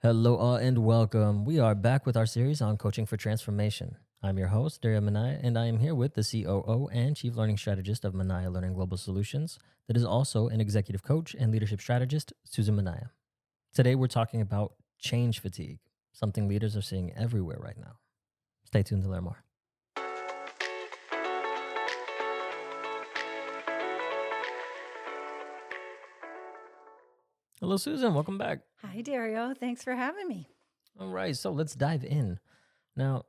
Hello, all, and welcome. We are back with our series on coaching for transformation. I'm your host, Dario Minaya, and I am here with the COO and Chief Learning Strategist of Minaya Learning Global Solutions, that is also an executive coach and leadership strategist, Susan Minaya. Today, we're talking about change fatigue, something leaders are seeing everywhere right now. Stay tuned to learn more. Hello, Susan. Welcome back. Hi, Dario. Thanks for having me. All right, so let's dive in. Now,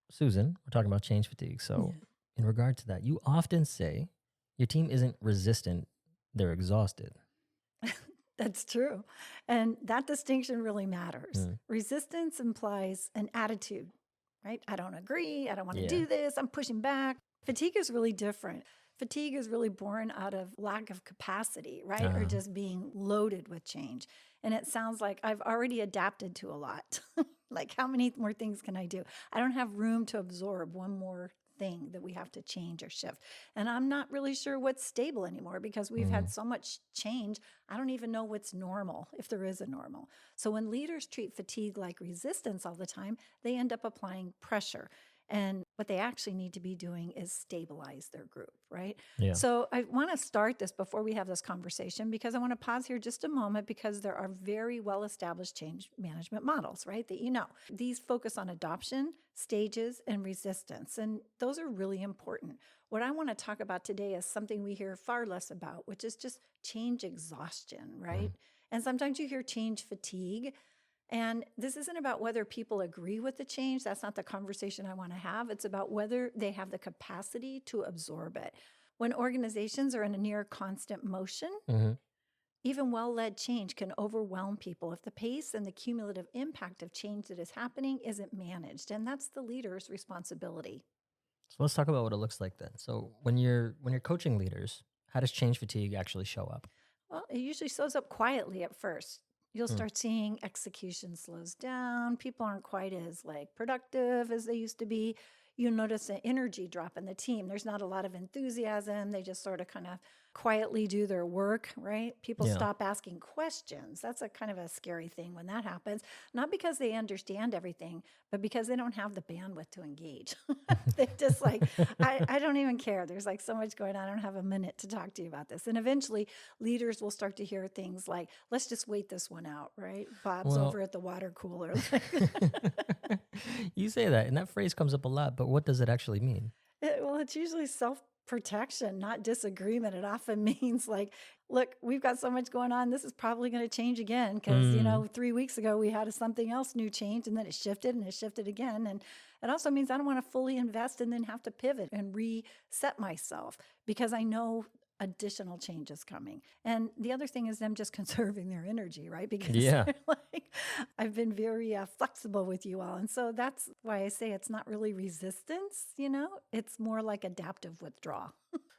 Susan, we're talking about change fatigue. So, in regard to that, you often say your team isn't resistant, they're exhausted. That's true. And that distinction really matters. Mm, Resistance implies an attitude, right? I don't agree. I don't want to yeah. do this. I'm pushing back. Fatigue is really different. Fatigue is really born out of lack of capacity, right? Or Uh, just being loaded with change. And it sounds like I've already adapted to a lot. Like, how many more things can I do? I don't have room to absorb one more thing that we have to change or shift. And I'm not really sure what's stable anymore because we've had so much change. I don't even know what's normal, if there is a normal. So when leaders treat fatigue like resistance all the time, they end up applying pressure. And what they actually need to be doing is stabilize their group, right? yeah. So I want to start this before we have this conversation because I want to pause here just a moment because there are very well established change management models, right? That you know. These focus on adoption, stages, and resistance. And those are really important. What I want to talk about today is something we hear far less about, which is just change exhaustion, right? Mm, And sometimes you hear change fatigue. And this isn't about whether people agree with the change. That's not the conversation I want to have. It's about whether they have the capacity to absorb it. When organizations are in a near constant motion, mhm. even well led change can overwhelm people if the pace and the cumulative impact of change that is happening isn't managed. And that's the leader's responsibility. So let's talk about what it looks like then. So when you're coaching leaders, how does change fatigue actually show up? Well, it usually shows up quietly at first. You'll Mm, start seeing execution slows down. People aren't quite as productive as they used to be. You notice an energy drop in the team. There's not a lot of enthusiasm. They just sort of kind of quietly do their work, right? People yeah. stop asking questions. That's a kind of a scary thing when that happens. Not because they understand everything, but because they don't have the bandwidth to engage. They just I don't even care. There's so much going on. I don't have a minute to talk to you about this. And eventually leaders will start to hear things like, let's just wait this one out, right? Bob's Well, over at the water cooler. you say that, and that phrase comes up a lot, but what does it actually mean? Well, it's usually self protection, not disagreement. It often means look, we've got so much going on. This is probably going to change again because, Mm, 3 weeks ago we had something else new change and then it shifted and it shifted again. And it also means I don't want to fully invest and then have to pivot and reset myself because I know additional changes coming. And the other thing is them just conserving their energy, right? Because yeah. they're I've been very flexible with you all. And so that's why I say it's not really resistance, it's more like adaptive withdrawal.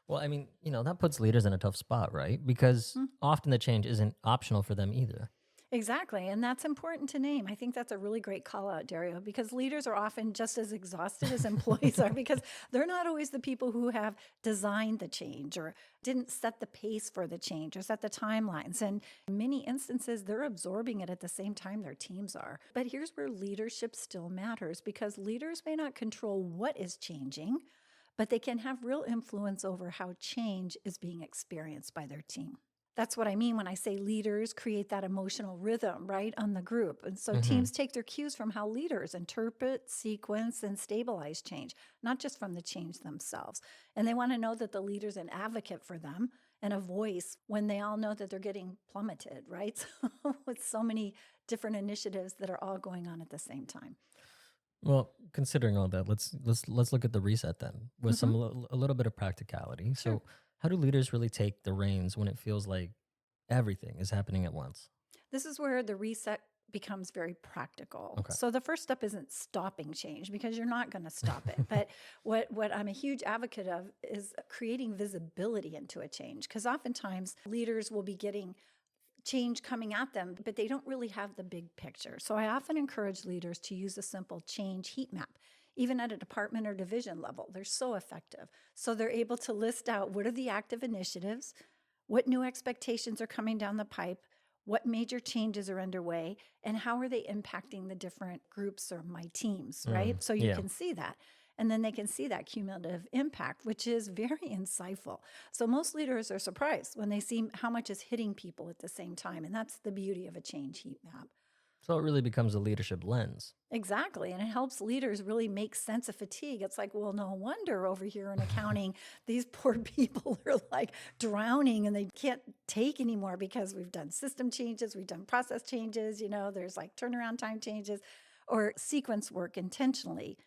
Well, I mean, that puts leaders in a tough spot, right? Because Mm, often the change isn't optional for them either. exactly. And that's important to name. I think that's a really great call out, Dario, because leaders are often just as exhausted as employees are because they're not always the people who have designed the change or didn't set the pace for the change or set the timelines. And in many instances, they're absorbing it at the same time their teams are. But here's where leadership still matters because leaders may not control what is changing, but they can have real influence over how change is being experienced by their team. That's what I mean when I say leaders create that emotional rhythm, right, on the group. And so Hmm. teams take their cues from how leaders interpret, sequence, and stabilize change, not just from the change themselves. And they want to know that the leader's an advocate for them and a voice when they all know that they're getting plummeted, right? So with so many different initiatives that are all going on at the same time. Well, considering all that, let's look at the reset then with Hmm. a little bit of practicality. Sure. So, how do leaders really take the reins when it feels like everything is happening at once? This is where the reset becomes very practical. Okay. So the first step isn't stopping change because you're not going to stop it. But what I'm a huge advocate of is creating visibility into a change because oftentimes leaders will be getting change coming at them, but they don't really have the big picture. So I often encourage leaders to use a simple change heat map. Even at a department or division level, they're so effective. So they're able to list out what are the active initiatives, what new expectations are coming down the pipe, what major changes are underway, and how are they impacting the different groups or my teams, right? So you Yeah. can see that. And then they can see that cumulative impact, which is very insightful. So most leaders are surprised when they see how much is hitting people at the same time. And that's the beauty of a change heat map. So it really becomes a leadership lens. Exactly. And it helps leaders really make sense of fatigue. It's like, well, no wonder over here in accounting, these poor people are like drowning and they can't take anymore because we've done system changes, we've done process changes, there's like turnaround time changes or sequence work intentionally.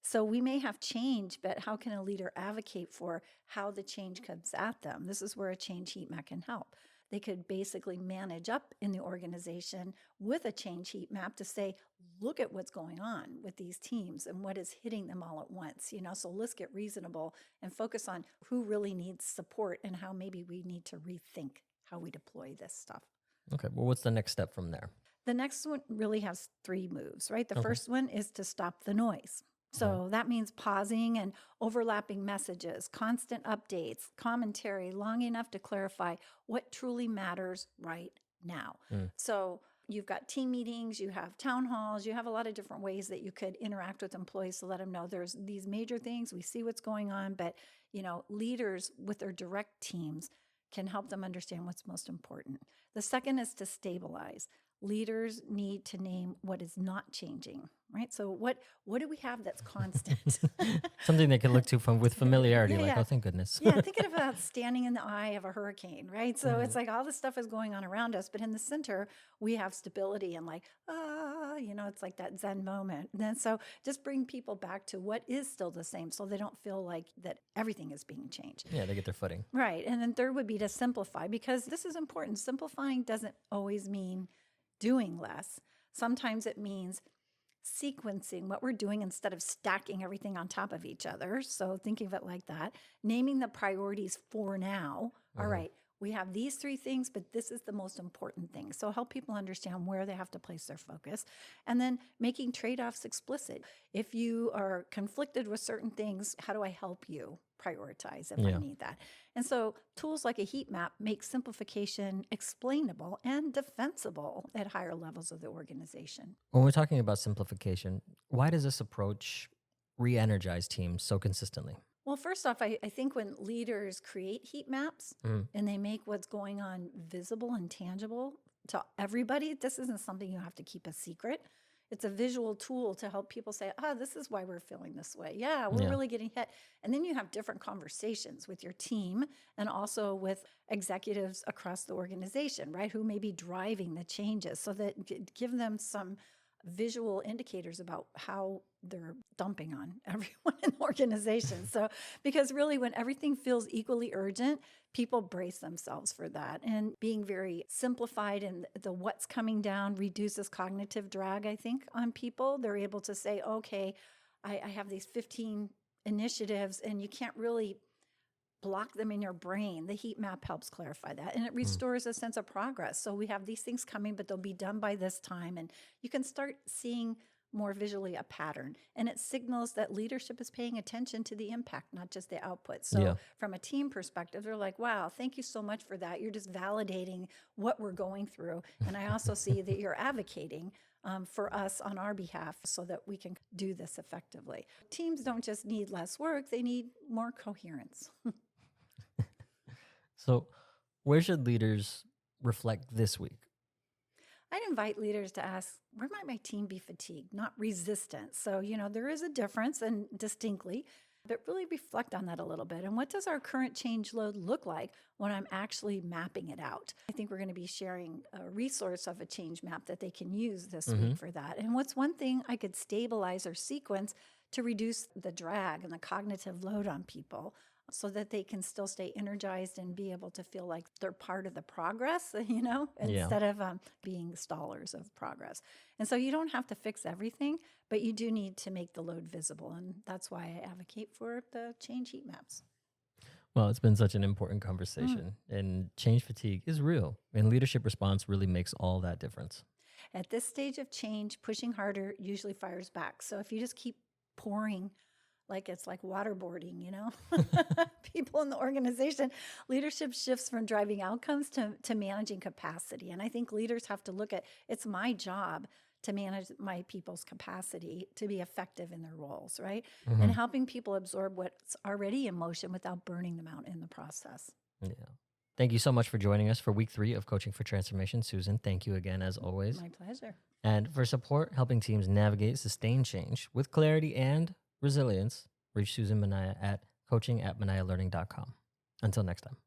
So we may have change, but how can a leader advocate for how the change comes at them? This is where a change heat map can help. They could basically manage up in the organization with a change heat map to say, look at what's going on with these teams and what is hitting them all at once. So let's get reasonable and focus on who really needs support and how maybe we need to rethink how we deploy this stuff. Okay, well, what's the next step from there? The next one really has 3 moves, right? The Okay. first one is to stop the noise. So that means pausing and overlapping messages, constant updates, commentary long enough to clarify what truly matters right now. So you've got team meetings, you have town halls, you have a lot of different ways that you could interact with employees to let them know there's these major things, we see what's going on, but leaders with their direct teams can help them understand what's most important. The second is to stabilize. Leaders need to name what is not changing, right? So what do we have that's constant? Something they can look to with familiarity, oh, thank goodness. Yeah, thinking about standing in the eye of a hurricane, right? So it's like all this stuff is going on around us, but in the center, we have stability and it's like that Zen moment. And then so just bring people back to what is still the same so they don't feel like that everything is being changed. Yeah, they get their footing. Right. And then third would be to simplify, because this is important. Simplifying doesn't always mean doing less. Sometimes it means sequencing what we're doing instead of stacking everything on top of each other. So thinking of it like that, naming the priorities for now. All right, we have these 3 things, but this is the most important thing. So help people understand where they have to place their focus. And then making trade-offs explicit. If you are conflicted with certain things, how do I help you prioritize if I need that? And so tools like a heat map make simplification explainable and defensible at higher levels of the organization. When we're talking about simplification, why does this approach re-energize teams so consistently? Well, first off, I think when leaders create heat maps and they make what's going on visible and tangible to everybody, this isn't something you have to keep a secret. It's a visual tool to help people say, this is why we're feeling this way. Yeah, we're really getting hit. And then you have different conversations with your team and also with executives across the organization, right, who may be driving the changes, so that give them some visual indicators about how they're dumping on everyone in the organization. So, because really when everything feels equally urgent, people brace themselves for that. And being very simplified and the what's coming down reduces cognitive drag, I think, on people. They're able to say, okay, I have these 15 initiatives, and you can't really block them in your brain. The heat map helps clarify that, and it restores a sense of progress. So we have these things coming, but they'll be done by this time. And you can start seeing more visually a pattern, and it signals that leadership is paying attention to the impact, not just the output. So from a team perspective, they're like, wow, thank you so much for that. You're just validating what we're going through. And I also see that you're advocating for us on our behalf so that we can do this effectively. Teams don't just need less work, they need more coherence. So where should leaders reflect this week? I'd invite leaders to ask, where might my team be fatigued, not resistant? So, there is a difference, and distinctly, but really reflect on that a little bit. And what does our current change load look like when I'm actually mapping it out? I think we're going to be sharing a resource of a change map that they can use this week for that. And what's one thing I could stabilize or sequence to reduce the drag and the cognitive load on people, so that they can still stay energized and be able to feel like they're part of the progress, instead of being stallers of progress. And so you don't have to fix everything, but you do need to make the load visible. And that's why I advocate for the change heat maps. Well, it's been such an important conversation, and change fatigue is real, and leadership response really makes all that difference. At this stage of change, pushing harder usually fires back. So if you just keep pouring like it's like waterboarding, people in the organization. Leadership shifts from driving outcomes to managing capacity. And I think leaders have to look at, it's my job to manage my people's capacity to be effective in their roles, right? And helping people absorb what's already in motion without burning them out in the process. Yeah. Thank you so much for joining us for week 3 of Coaching for Transformation. Susan, thank you again as always. My pleasure. And for support, helping teams navigate sustained change with clarity and resilience, reach Susan Minaya at coaching@minayalearning.com. Until next time.